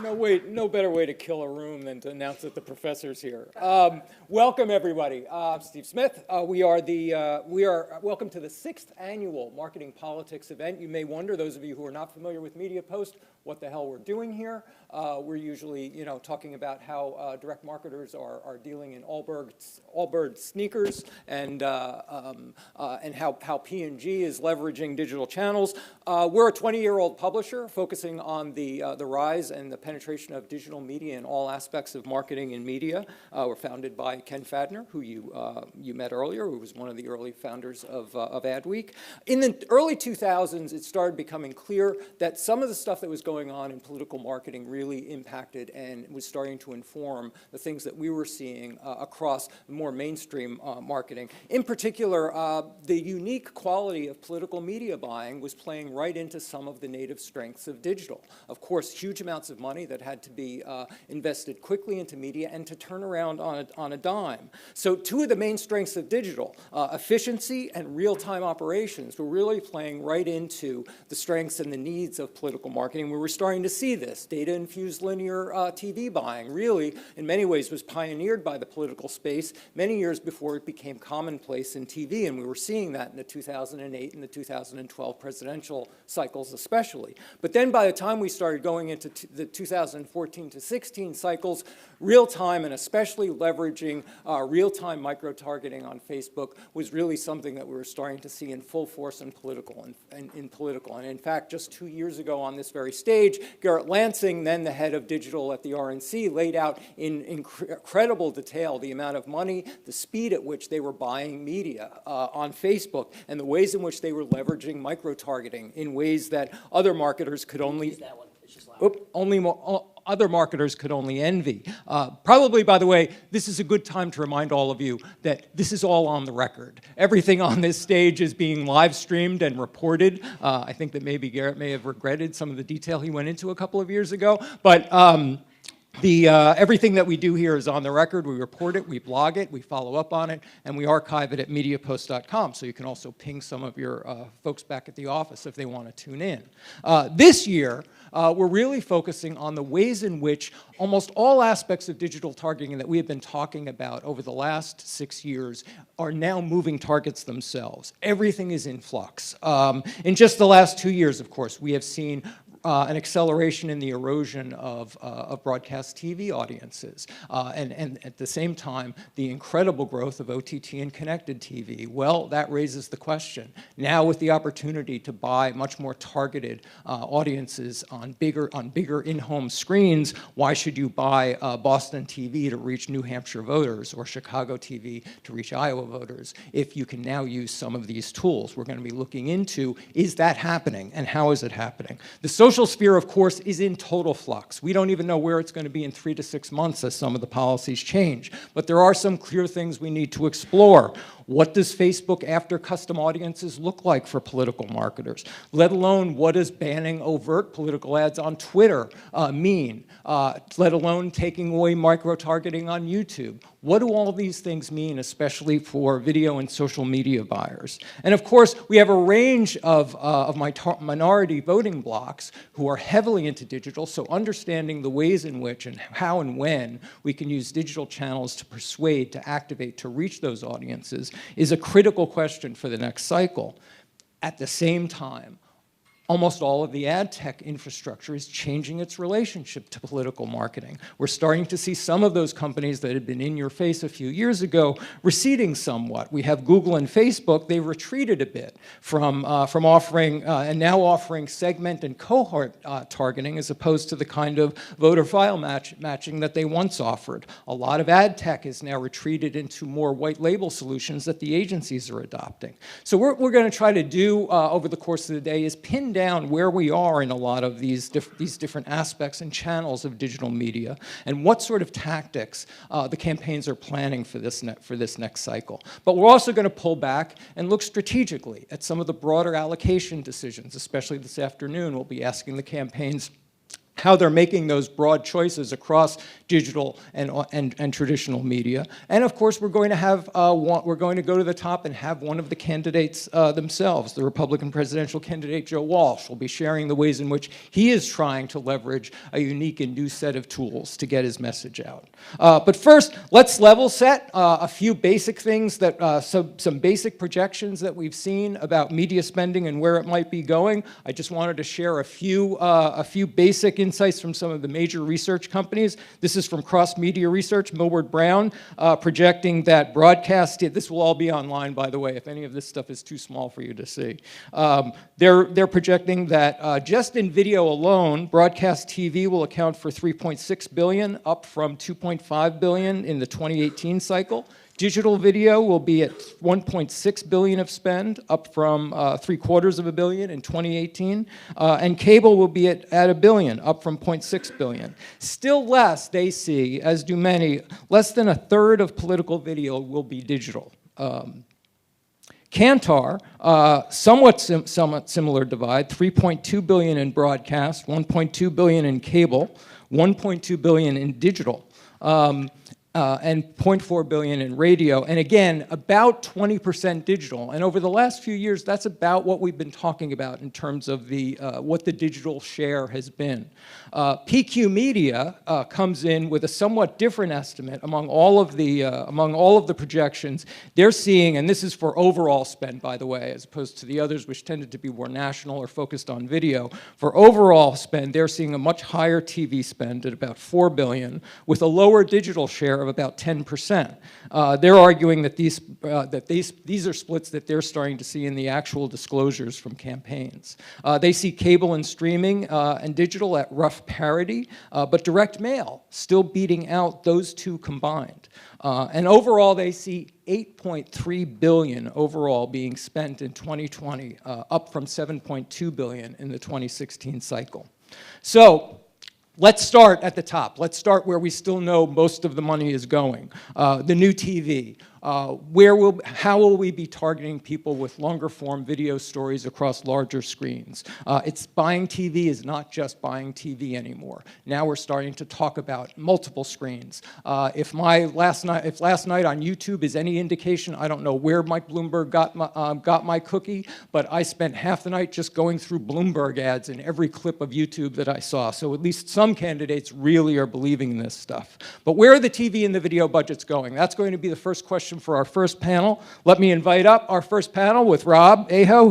No better way to kill a room than to announce that the professor's here. Welcome everybody. I'm Steve Smith. Welcome to the 6th annual Marketing Politics event. You may wonder, those of you who are not familiar with MediaPost, what the hell we're doing here. We're usually, talking about how direct marketers are dealing in Allbirds sneakers, and how P&G is leveraging digital channels. We're a 20-year-old publisher focusing on the rise and the penetration of digital media in all aspects of marketing and media. We're founded by Ken Fadner, who you met earlier, who was one of the early founders of Adweek. In the early 2000s, it started becoming clear that some of the stuff that was going on in political marketing really impacted and was starting to inform the things that we were seeing across more mainstream marketing. In particular, the unique quality of political media buying was playing right into some of the native strengths of digital. Of course, huge amounts of money that had to be invested quickly into media and to turn around on a dime. So two of the main strengths of digital, efficiency and real-time operations, were really playing right into the strengths and the needs of political marketing. We were starting to see this. Data-infused linear TV buying really, in many ways, was pioneered by the political space many years before it became commonplace in TV, and we were seeing that in the 2008 and the 2012 presidential cycles especially. But then by the time we started going into the 2014 to 16 cycles, real-time and especially leveraging real-time micro-targeting on Facebook was really something that we were starting to see in full force in political. And in fact, just 2 years ago on this very stage, Garrett Lansing, then the head of digital at the RNC, laid out in incredible detail the amount of money, the speed at which they were buying media on Facebook, and the ways in which they were leveraging micro-targeting in ways that other marketers could only... other marketers could only envy. Probably, by the way, this is a good time to remind all of you that this is all on the record. Everything on this stage is being live streamed and reported. I think that maybe Garrett may have regretted some of the detail he went into a couple of years ago, but everything that we do here is on the record. We report it, we blog it, we follow up on it, and we archive it at MediaPost.com, so you can also ping some of your folks back at the office if they want to tune in. This year, we're really focusing on the ways in which almost all aspects of digital targeting that we have been talking about over the last 6 years are now moving targets themselves. Everything is in flux. In just the last 2 years, of course, we have seen an acceleration in the erosion of broadcast TV audiences, and at the same time, the incredible growth of OTT and connected TV. Well, that raises the question. Now with the opportunity to buy much more targeted audiences on bigger in-home screens, why should you buy Boston TV to reach New Hampshire voters or Chicago TV to reach Iowa voters if you can now use some of these tools? We're going to be looking into, is that happening and how is it happening? The social sphere, of course, is in total flux. We don't even know where it's going to be in 3 to 6 months as some of the policies change. But there are some clear things we need to explore. What does Facebook after custom audiences look like for political marketers? Let alone, what does banning overt political ads on Twitter mean? Let alone taking away micro-targeting on YouTube. What do all these things mean, especially for video and social media buyers? And of course, we have a range of minority voting blocs who are heavily into digital, so understanding the ways in which and how and when we can use digital channels to persuade, to activate, to reach those audiences is a critical question for the next cycle. At the same time, almost all of the ad tech infrastructure is changing its relationship to political marketing. We're starting to see some of those companies that had been in your face a few years ago receding somewhat. We have Google and Facebook. They retreated a bit from offering and now offering segment and cohort targeting as opposed to the kind of voter file matching that they once offered. A lot of ad tech is now retreated into more white label solutions that the agencies are adopting. So what we're going to try to do over the course of the day is pin down where we are in a lot of these different aspects and channels of digital media and what sort of tactics the campaigns are planning for this next cycle. But we're also going to pull back and look strategically at some of the broader allocation decisions, especially this afternoon. We'll be asking the campaigns how they're making those broad choices across digital and traditional media. And of course, we're going to have we're going to go to the top and have one of the candidates themselves. The Republican presidential candidate Joe Walsh will be sharing the ways in which he is trying to leverage a unique and new set of tools to get his message out. But first, let's level set a few basic things that some basic projections that we've seen about media spending and where it might be going. I just wanted to share a few basic insights from some of the major research companies. This is from Cross Media Research, Millward Brown, projecting that broadcast, this will all be online, by the way, if any of this stuff is too small for you to see. They're projecting that just in video alone, broadcast TV will account for $3.6 billion, up from $2.5 billion in the 2018 cycle. Digital video will be at $1.6 billion of spend, up from $750 million in 2018. And cable will be at $1 billion, up from $0.6 billion. Still less, they see, as do many, less than a third of political video will be digital. Kantar, somewhat similar divide, $3.2 billion in broadcast, $1.2 billion in cable, $1.2 billion in digital. And $0.4 billion in radio, and again, about 20% digital. And over the last few years, that's about what we've been talking about in terms of what the digital share has been. PQ Media comes in with a somewhat different estimate among all of the projections. They're seeing, and this is for overall spend, by the way, as opposed to the others, which tended to be more national or focused on video. For overall spend, they're seeing a much higher TV spend at about $4 billion, with a lower digital share of about 10%. They're arguing that these are splits that they're starting to see in the actual disclosures from campaigns. They see cable and streaming and digital at rough parity, but direct mail still beating out those two combined. And overall, they see $8.3 billion overall being spent in 2020, up from $7.2 billion in the 2016 cycle. So, let's start at the top. Let's start where we still know most of the money is going. The new TV. How will we be targeting people with longer form video stories across larger screens? It's buying TV is not just buying TV anymore. Now we're starting to talk about multiple screens. If last night on YouTube is any indication, I don't know where Mike Bloomberg got my cookie, but I spent half the night just going through Bloomberg ads in every clip of YouTube that I saw. So at least some candidates really are believing in this stuff. But where are the TV and the video budgets going? That's going to be the first question for our first panel. Let me invite up our first panel with Rob Aho,